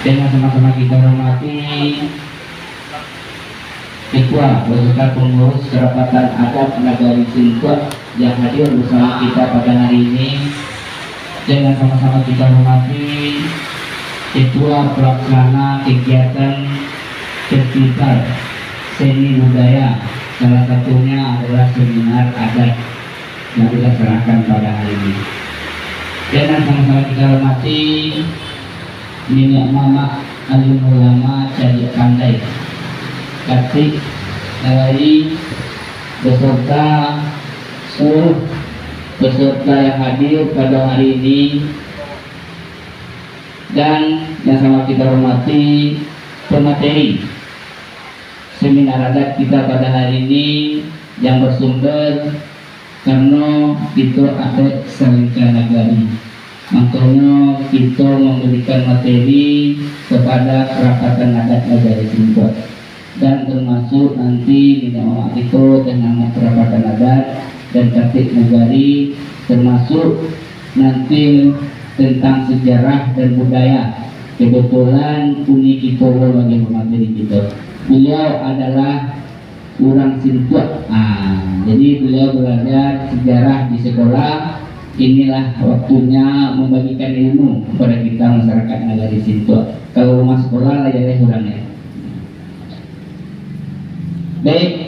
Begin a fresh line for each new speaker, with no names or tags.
Dengan sama-sama kita hormati Ketua beserta pengurus kerapatan adat Nagari Sintua yang hadir bersama kita pada hari ini. Dengan sama-sama kita hormati Ketua Pelaksana kegiatan festival seni budaya, salah satunya adalah seminar adat yang dilaksanakan pada hari ini. Dan sama-sama kita hormati Nenek Mama Alim Ulama Cadi Pandai Katik Nagari beserta seluruh peserta yang hadir pada hari ini. Dan yang sama kita hormati pemateri seminar adat kita pada hari ini yang bersumber karena itu adat Salengka Nagari. Makanya kita memberikan materi kepada kerapatan adat Nagari Sintua, dan termasuk nanti minta itu dengan kerapatan adat dan Katik Nagari, termasuk nanti tentang sejarah dan budaya. Kebetulan Uni kita bagi materi kita. Beliau adalah orang Sintua. Jadi beliau belajar sejarah di sekolah. Inilah waktunya membagikan ilmu kepada kita masyarakat Nagari Sintua. Kalau rumah sekolah lah ya orangnya. Baik,